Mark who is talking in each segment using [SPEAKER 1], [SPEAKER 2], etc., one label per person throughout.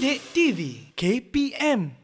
[SPEAKER 1] Didik TV KPM.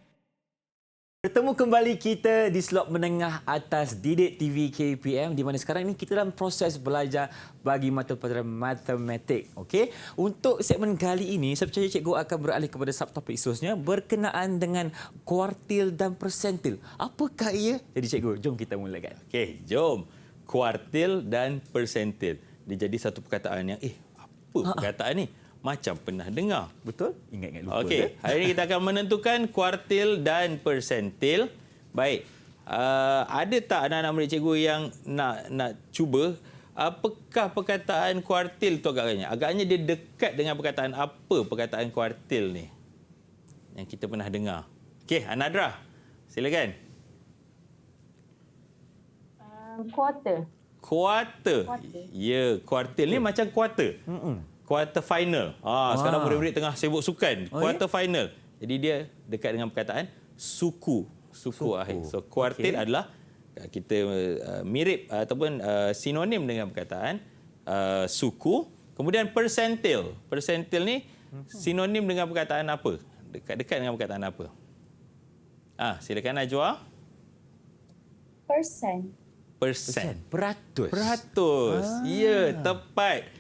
[SPEAKER 2] Bertemu kembali kita di slot menengah atas Didik TV KPM di mana sekarang ini kita dalam proses belajar bagi mata pelajaran matematik. Okey, untuk segmen kali ini saya percaya cikgu akan beralih kepada subtopik seterusnya berkenaan dengan kuartil dan persentil. Apakah ia? Jadi cikgu, jom kita mulakan.
[SPEAKER 3] Okey, jom. Kuartil dan persentil. Dia jadi satu perkataan yang apa perkataan ni? Macam pernah dengar.
[SPEAKER 2] Betul? Ingat-ingat lupa.
[SPEAKER 3] Okey, hari ini kita akan menentukan kuartil dan persentil. Baik. Ada tak anak-anak murid cikgu yang nak cuba apakah perkataan kuartil tu agaknya? Agaknya dia dekat dengan perkataan apa perkataan kuartil ni? Yang kita pernah dengar. Okey, Anadra. Silakan.
[SPEAKER 4] Quarter.
[SPEAKER 3] Quarter. Ya, kuartil ni macam quarter. Quarter final. Sekarang murid-murid tengah sibuk sukan. Quarter final. Jadi dia dekat dengan perkataan suku. Suku akhir. So kuartil adalah kita mirip ataupun sinonim dengan perkataan suku. Kemudian persentil. Persentil ni sinonim dengan perkataan apa? Dekat-dekat dengan perkataan apa? Silakan Najwa.
[SPEAKER 4] Percent.
[SPEAKER 3] Persen.
[SPEAKER 2] Peratus.
[SPEAKER 3] Peratus. Ya, tepat.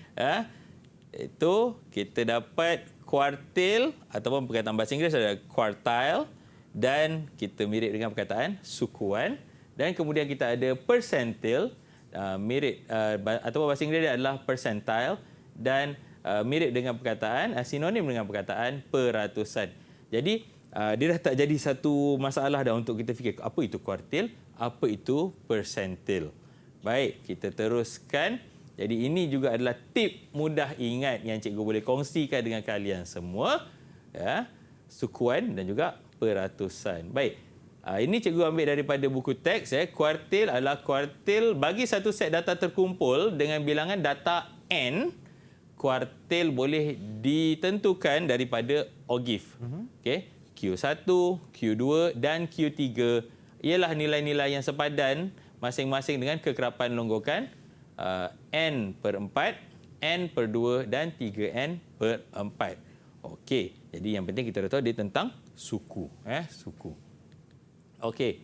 [SPEAKER 3] Itu kita dapat kuartil ataupun perkataan bahasa Inggeris adalah quartile dan kita mirip dengan perkataan sukuan dan kemudian kita ada persentil mirip ataupun bahasa Inggeris dia adalah percentile dan mirip dengan perkataan sinonim dengan perkataan peratusan. Jadi dia dah tak jadi satu masalah dah untuk kita fikir apa itu kuartil, apa itu persentil. Baik, kita teruskan. Jadi ini juga adalah tip mudah ingat yang cikgu boleh kongsikan dengan kalian semua. Ya, sukuan dan juga peratusan. Baik, ini cikgu ambil daripada buku teks. Kuartil adalah kuartil bagi satu set data terkumpul dengan bilangan data N. Kuartil boleh ditentukan daripada OGIF. Okay. Q1, Q2 dan Q3 ialah nilai-nilai yang sepadan masing-masing dengan kekerapan longgokan N per 4, N per 2 dan 3N per 4. Okey, jadi yang penting kita dah tahu dia tentang suku. Suku. Okey,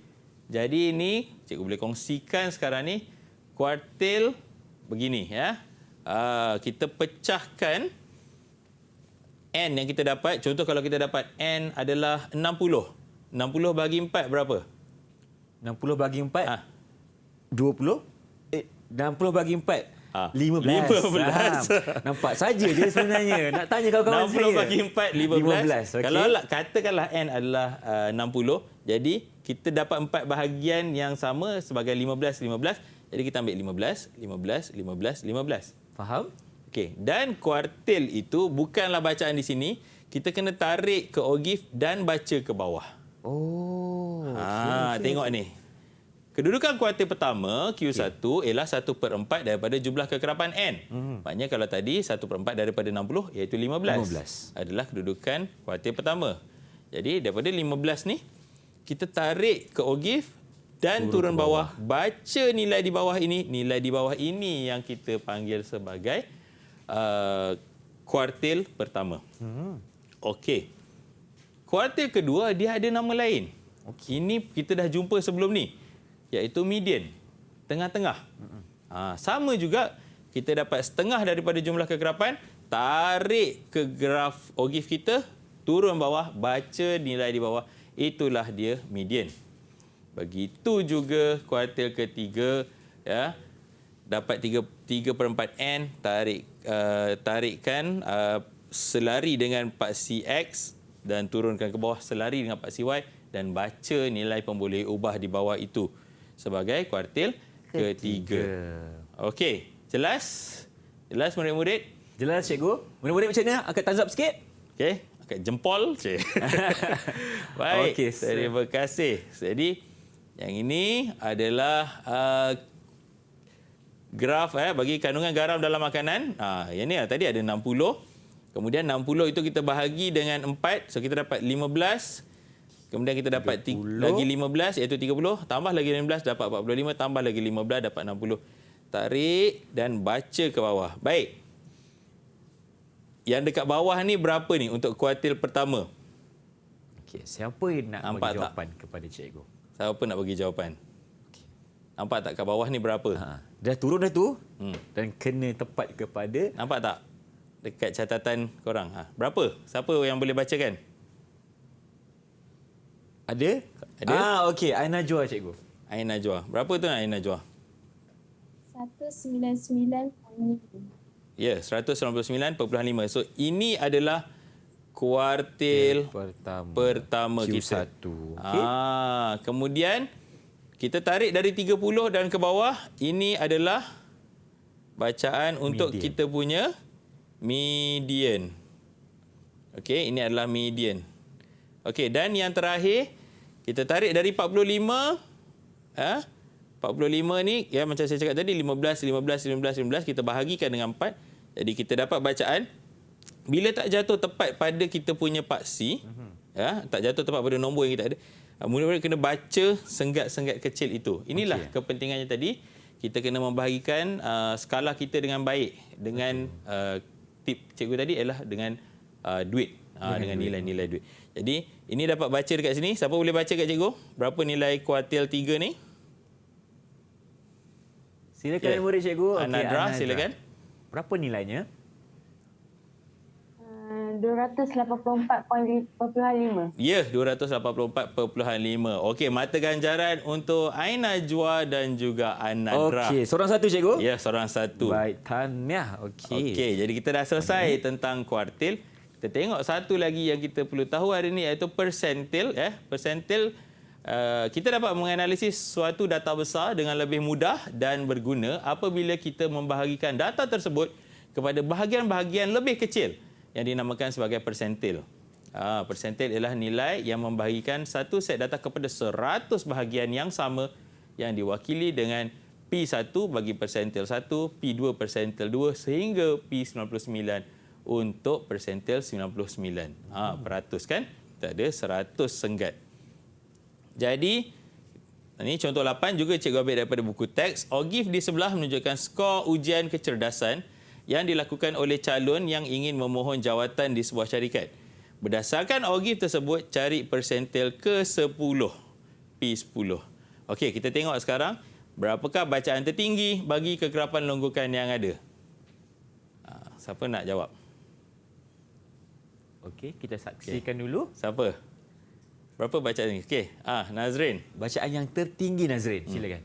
[SPEAKER 3] jadi ini cikgu boleh kongsikan sekarang ni kuartil begini. Kita pecahkan N yang kita dapat. Contoh kalau kita dapat N adalah 60. 60 bagi 4 berapa?
[SPEAKER 2] 60 bagi 4? 20? 60 bagi 4? 15. Nampak saja dia sebenarnya. Nak tanya kawan-kawan saya.
[SPEAKER 3] 60 bagi 4, 15.
[SPEAKER 2] Okay.
[SPEAKER 3] Kalau katakanlah N adalah 60, jadi kita dapat 4 bahagian yang sama sebagai 15, 15. Jadi kita ambil 15, 15, 15, 15.
[SPEAKER 2] Faham?
[SPEAKER 3] Okey. Dan kuartil itu bukanlah bacaan di sini. Kita kena tarik ke OGIF dan baca ke bawah. Tengok ni. Kedudukan kuartil pertama, Q1, ialah 1/4 daripada jumlah kekerapan N. Maknanya kalau tadi 1/4 daripada 60, iaitu 15. Adalah kedudukan kuartil pertama. Jadi daripada 15 ni, kita tarik ke OGIF dan turun bawah. Baca nilai di bawah ini. Nilai di bawah ini yang kita panggil sebagai kuartil pertama. Okey. Kuartil kedua, dia ada nama lain. Ini kita dah jumpa sebelum ni. Iaitu median, tengah-tengah. Sama juga, kita dapat setengah daripada jumlah kekerapan, tarik ke graf OGIF kita, turun bawah, baca nilai di bawah. Itulah dia median. Begitu juga kuartil ketiga, dapat 3/4 N, tarikkan selari dengan paksi X dan turunkan ke bawah selari dengan paksi Y dan baca nilai pemboleh ubah di bawah itu sebagai kuartil ketiga. Okey, jelas? Jelas murid-murid?
[SPEAKER 2] Jelas cikgu. Murid-murid macam mana? Angkat thumbs up sikit.
[SPEAKER 3] Okey, angkat jempol. Baik, terima kasih. Jadi, yang ini adalah graf bagi kandungan garam dalam makanan. Yang ni tadi ada 60. Kemudian 60 itu kita bahagi dengan 4. So, kita dapat 15. Kemudian kita dapat lagi 15 iaitu 30. Tambah lagi 15 dapat 45. Tambah lagi 15 dapat 60. Tarik dan baca ke bawah. Baik. Yang dekat bawah ni berapa ni untuk kuartil pertama?
[SPEAKER 2] Okey, siapa yang nak
[SPEAKER 3] Nampak
[SPEAKER 2] bagi
[SPEAKER 3] tak?
[SPEAKER 2] jawapan kepada cikgu?
[SPEAKER 3] Siapa nak bagi jawapan? Nampak tak kat bawah ni berapa?
[SPEAKER 2] Dah turun dah tu
[SPEAKER 3] Hmm.
[SPEAKER 2] dan kena tepat kepada
[SPEAKER 3] Nampak tak? Dekat catatan korang. Berapa? Siapa yang boleh bacakan?
[SPEAKER 2] ada?
[SPEAKER 3] Ada.
[SPEAKER 2] Okey, Aina Najwa cikgu.
[SPEAKER 3] Ain Najwa. Berapa tu Ain Najwa?
[SPEAKER 4] 199.5.
[SPEAKER 3] Ya, 199.5. So ini adalah kuartil pertama
[SPEAKER 2] Q1.
[SPEAKER 3] kita.
[SPEAKER 2] Okey.
[SPEAKER 3] Kemudian kita tarik dari 30 dan ke bawah. Ini adalah bacaan untuk
[SPEAKER 2] Median.
[SPEAKER 3] kita punya median. Okey, ini adalah median. Okey, dan yang terakhir kita tarik dari 45. 45 ni ya, macam saya cakap tadi 15 kita bahagikan dengan 4. Jadi kita dapat bacaan bila tak jatuh tepat pada kita punya paksi, tak jatuh tepat pada nombor yang kita ada. Mula-mula kena baca senggat-senggat kecil itu. Inilah kepentingannya tadi. Kita kena membahagikan skala kita dengan baik. Dengan tip cikgu tadi ialah dengan duit. Dengan nilai-nilai duit. Jadi ini dapat baca dekat sini. Siapa boleh baca kat cikgu? Berapa nilai kuartil 3 ni?
[SPEAKER 2] Silakan murid cikgu. Okey,
[SPEAKER 3] Anadra, silakan.
[SPEAKER 2] Berapa nilainya?
[SPEAKER 4] 284.5.
[SPEAKER 3] Ya, 284.5. Okey, mata ganjaran untuk Ain Najwa dan juga Anadra.
[SPEAKER 2] Okey, seorang satu cikgu.
[SPEAKER 3] Ya, seorang satu.
[SPEAKER 2] Baik, tahniah. Okey.
[SPEAKER 3] Okey, jadi kita dah selesai tentang kuartil. Kita tengok satu lagi yang kita perlu tahu hari ini iaitu persentil. Persentil, kita dapat menganalisis suatu data besar dengan lebih mudah dan berguna apabila kita membahagikan data tersebut kepada bahagian-bahagian lebih kecil yang dinamakan sebagai persentil. Persentil ialah nilai yang membahagikan satu set data kepada 100 bahagian yang sama yang diwakili dengan P1 bagi persentil 1, P2 persentil 2 sehingga P99 untuk persentil 99. Peratus kan? Kita ada 100 senggat. Jadi, ini contoh 8 juga cikgu ambil daripada buku teks. OGIF di sebelah menunjukkan skor ujian kecerdasan yang dilakukan oleh calon yang ingin memohon jawatan di sebuah syarikat. Berdasarkan OGIF tersebut, cari persentil ke-10, P10. Okey, kita tengok sekarang berapakah bacaan tertinggi bagi kekerapan longgokan yang ada. Siapa nak jawab?
[SPEAKER 2] Okey, kita saksikan dulu.
[SPEAKER 3] Siapa? Berapa bacaan ni? Okey, Nazrin.
[SPEAKER 2] Bacaan yang tertinggi Nazrin. Silakan.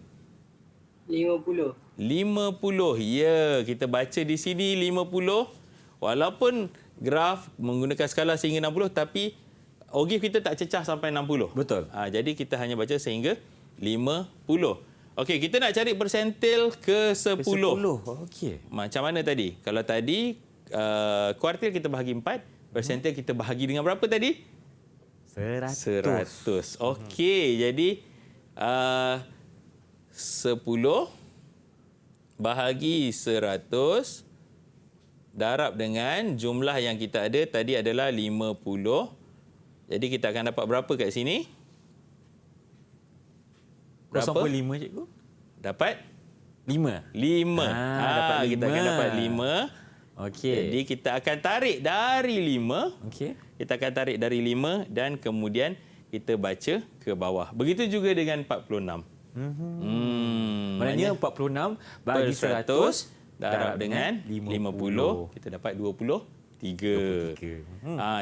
[SPEAKER 5] 50.
[SPEAKER 3] 50. Ya, kita baca di sini 50. Walaupun graf menggunakan skala sehingga 60 tapi OGIF kita tak cecah sampai 60.
[SPEAKER 2] Betul.
[SPEAKER 3] Jadi kita hanya baca sehingga 50. Okey, kita nak cari persentil ke-10.
[SPEAKER 2] Okey.
[SPEAKER 3] Macam mana tadi? Kalau tadi kuartil kita bahagi 4, persentil kita bahagi dengan berapa tadi? 100. Okey, jadi 10 bahagi 100 darab dengan jumlah yang kita ada tadi adalah 50. Jadi kita akan dapat berapa kat sini? Berapa?
[SPEAKER 2] 0.5 cikgu.
[SPEAKER 3] Dapat
[SPEAKER 2] 5.
[SPEAKER 3] 5.
[SPEAKER 2] Dapat
[SPEAKER 3] Kita
[SPEAKER 2] 5.
[SPEAKER 3] akan dapat 5.
[SPEAKER 2] Okey.
[SPEAKER 3] Jadi kita akan tarik dari 5.
[SPEAKER 2] Okey.
[SPEAKER 3] Kita akan tarik dari 5 dan kemudian kita baca ke bawah. Begitu juga dengan 46.
[SPEAKER 2] Maknanya 46 bagi 100
[SPEAKER 3] darab dengan 50. Kita dapat 23.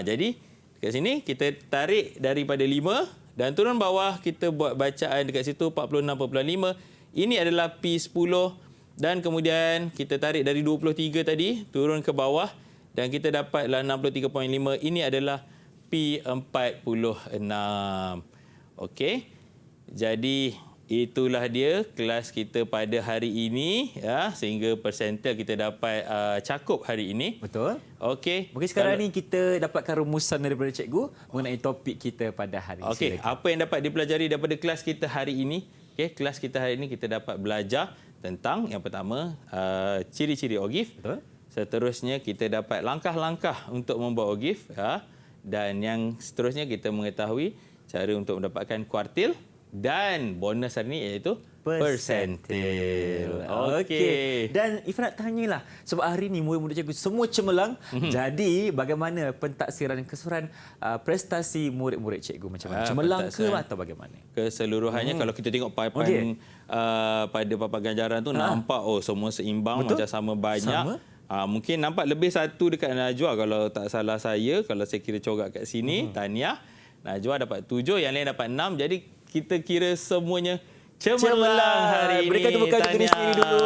[SPEAKER 3] Jadi dekat sini kita tarik daripada 5 dan turun bawah kita buat bacaan dekat situ 46.5. Ini adalah P10 dan kemudian kita tarik dari 23 tadi turun ke bawah dan kita dapatlah 63.5. Ini adalah P46. Okey. Jadi itulah dia kelas kita pada hari ini ya, sehingga persentil kita dapat cakup hari ini.
[SPEAKER 2] Betul.
[SPEAKER 3] Okey.
[SPEAKER 2] Mungkin sekarang ni kita dapatkan rumusan daripada cikgu mengenai topik kita pada hari ini.
[SPEAKER 3] Okey, apa yang dapat dipelajari daripada kelas kita hari ini? Okey, kelas kita hari ini kita dapat belajar tentang yang pertama ciri-ciri OGIF.
[SPEAKER 2] Betul.
[SPEAKER 3] Seterusnya kita dapat langkah-langkah untuk membuat OGIF ya. Dan yang seterusnya kita mengetahui cara untuk mendapatkan kuartil dan bonus hari ini iaitu
[SPEAKER 2] persentil.
[SPEAKER 3] Okey.
[SPEAKER 2] Dan Ifan nak tanyalah, sebab hari ni murid-murid cikgu semua cemerlang. Jadi bagaimana pentaksiran keseluruhan prestasi murid-murid cikgu? Macam mana? Cemerlang ke
[SPEAKER 3] pentaksiran
[SPEAKER 2] atau bagaimana?
[SPEAKER 3] Keseluruhannya kalau kita tengok papan pada papan ganjaran tu nampak semua seimbang.
[SPEAKER 2] Betul?
[SPEAKER 3] Macam sama banyak.
[SPEAKER 2] Sama.
[SPEAKER 3] Mungkin nampak lebih satu dekat Najwa kalau tak salah saya. Kalau saya kira corak kat sini, Tahniah. Najwa dapat 7, yang lain dapat 6. Jadi kita kira semuanya cemerlang hari ini.
[SPEAKER 2] Mereka temukan diri
[SPEAKER 3] Tahniah.
[SPEAKER 2] sendiri dulu.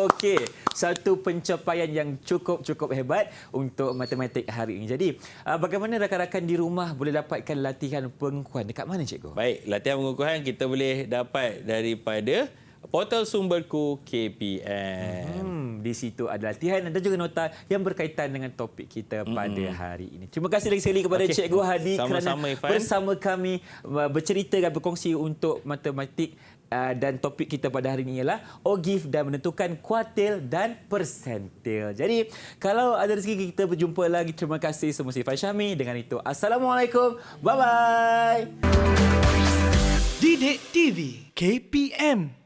[SPEAKER 2] Okey, satu pencapaian yang cukup hebat untuk matematik hari ini. Jadi, bagaimana rakan-rakan di rumah boleh dapatkan latihan pengukuhan? Dekat mana, cikgu?
[SPEAKER 3] Baik, latihan pengukuhan kita boleh dapat daripada portal sumberku KPM.
[SPEAKER 2] Di situ ada latihan dan juga nota yang berkaitan dengan topik kita pada hari ini. Terima kasih lagi sekali kepada Cikgu Hadi kerana
[SPEAKER 3] Sama-sama, Ifan.
[SPEAKER 2] bersama kami bercerita dan berkongsi untuk matematik. Dan topik kita pada hari ini ialah OGIF dan menentukan kuartil dan persentil. Jadi, kalau ada rezeki kita berjumpa lagi. Terima kasih semua. Saya Ifan Syami. Dengan itu, Assalamualaikum. Bye-bye.
[SPEAKER 1] Didik TV KPM